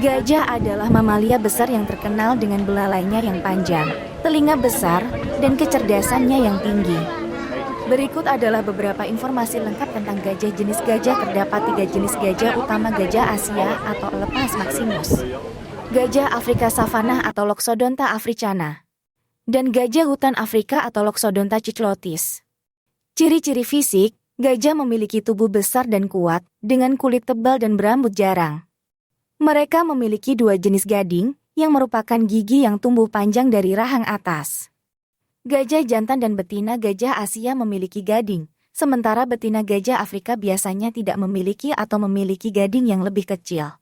Gajah adalah mamalia besar yang terkenal dengan belalainya yang panjang, telinga besar, dan kecerdasannya yang tinggi. Berikut adalah beberapa informasi lengkap tentang gajah. Jenis gajah: terdapat 3 jenis gajah utama: gajah Asia atau Lepus maximus, gajah Afrika savana atau Loxodonta africana, dan gajah hutan Afrika atau Loxodonta cyclotis. Ciri-ciri fisik: gajah memiliki tubuh besar dan kuat, dengan kulit tebal dan berambut jarang. Mereka memiliki 2 jenis gading, yang merupakan gigi yang tumbuh panjang dari rahang atas. Gajah jantan dan betina gajah Asia memiliki gading, sementara betina gajah Afrika biasanya tidak memiliki atau memiliki gading yang lebih kecil.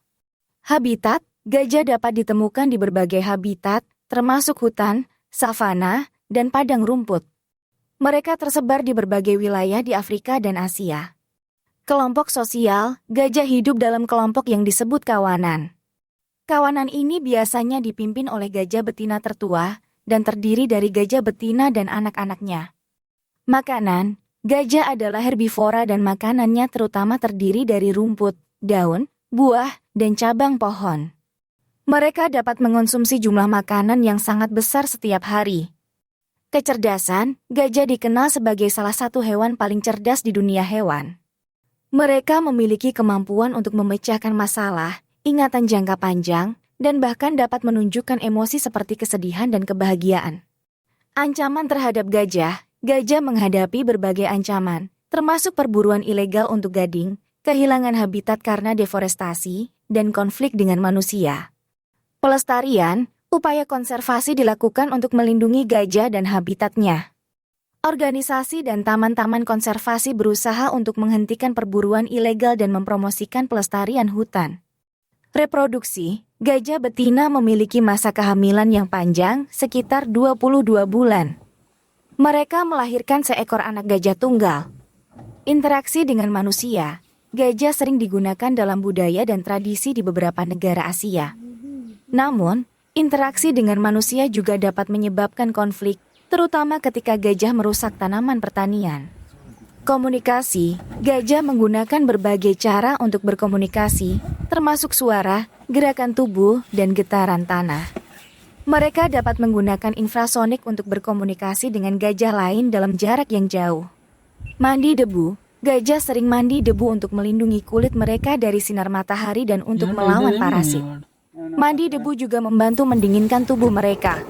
Habitat: gajah dapat ditemukan di berbagai habitat, termasuk hutan, savana, dan padang rumput. Mereka tersebar di berbagai wilayah di Afrika dan Asia. Kelompok sosial: gajah hidup dalam kelompok yang disebut kawanan. Kawanan ini biasanya dipimpin oleh gajah betina tertua dan terdiri dari gajah betina dan anak-anaknya. Makanan: gajah adalah herbivora dan makanannya terutama terdiri dari rumput, daun, buah, dan cabang pohon. Mereka dapat mengonsumsi jumlah makanan yang sangat besar setiap hari. Kecerdasan: gajah dikenal sebagai salah satu hewan paling cerdas di dunia hewan. Mereka memiliki kemampuan untuk memecahkan masalah, ingatan jangka panjang, dan bahkan dapat menunjukkan emosi seperti kesedihan dan kebahagiaan. Ancaman terhadap gajah: gajah menghadapi berbagai ancaman, termasuk perburuan ilegal untuk gading, kehilangan habitat karena deforestasi, dan konflik dengan manusia. Pelestarian: upaya konservasi dilakukan untuk melindungi gajah dan habitatnya. Organisasi dan taman-taman konservasi berusaha untuk menghentikan perburuan ilegal dan mempromosikan pelestarian hutan. Reproduksi: gajah betina memiliki masa kehamilan yang panjang, sekitar 22 bulan. Mereka melahirkan seekor anak gajah tunggal. Interaksi dengan manusia: gajah sering digunakan dalam budaya dan tradisi di beberapa negara Asia. Namun, interaksi dengan manusia juga dapat menyebabkan konflik, terutama ketika gajah merusak tanaman pertanian. Komunikasi: gajah menggunakan berbagai cara untuk berkomunikasi, termasuk suara, gerakan tubuh, dan getaran tanah. Mereka dapat menggunakan infrasonik untuk berkomunikasi dengan gajah lain dalam jarak yang jauh. Mandi debu: gajah sering mandi debu untuk melindungi kulit mereka dari sinar matahari dan untuk melawan parasit. Mandi debu juga membantu mendinginkan tubuh mereka.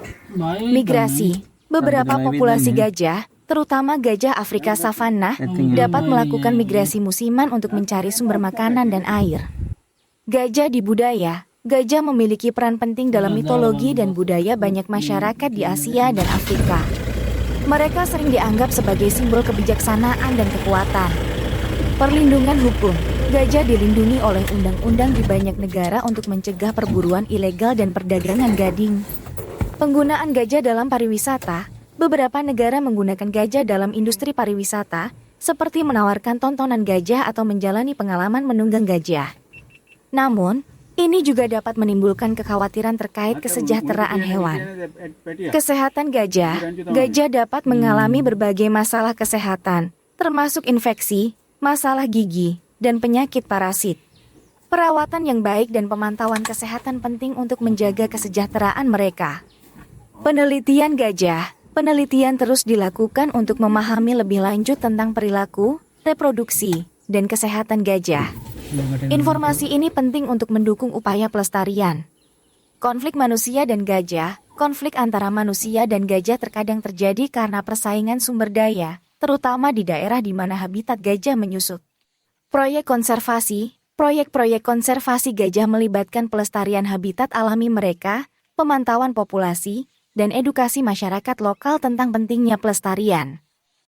Migrasi: beberapa populasi gajah, terutama gajah Afrika savana, dapat melakukan migrasi musiman untuk mencari sumber makanan dan air. Gajah di budaya: gajah memiliki peran penting dalam mitologi dan budaya banyak masyarakat di Asia dan Afrika. Mereka sering dianggap sebagai simbol kebijaksanaan dan kekuatan. Perlindungan hukum: gajah dilindungi oleh undang-undang di banyak negara untuk mencegah perburuan ilegal dan perdagangan gading. Penggunaan gajah dalam pariwisata: beberapa negara menggunakan gajah dalam industri pariwisata, seperti menawarkan tontonan gajah atau menjalani pengalaman menunggang gajah. Namun, ini juga dapat menimbulkan kekhawatiran terkait kesejahteraan hewan. Kesehatan gajah: gajah dapat mengalami berbagai masalah kesehatan, termasuk infeksi, masalah gigi, dan penyakit parasit. Perawatan yang baik dan pemantauan kesehatan penting untuk menjaga kesejahteraan mereka. Penelitian gajah: penelitian terus dilakukan untuk memahami lebih lanjut tentang perilaku, reproduksi, dan kesehatan gajah. Informasi ini penting untuk mendukung upaya pelestarian. Konflik manusia dan gajah: konflik antara manusia dan gajah terkadang terjadi karena persaingan sumber daya, terutama di daerah di mana habitat gajah menyusut. Proyek konservasi: proyek-proyek konservasi gajah melibatkan pelestarian habitat alami mereka, pemantauan populasi, dan edukasi masyarakat lokal tentang pentingnya pelestarian.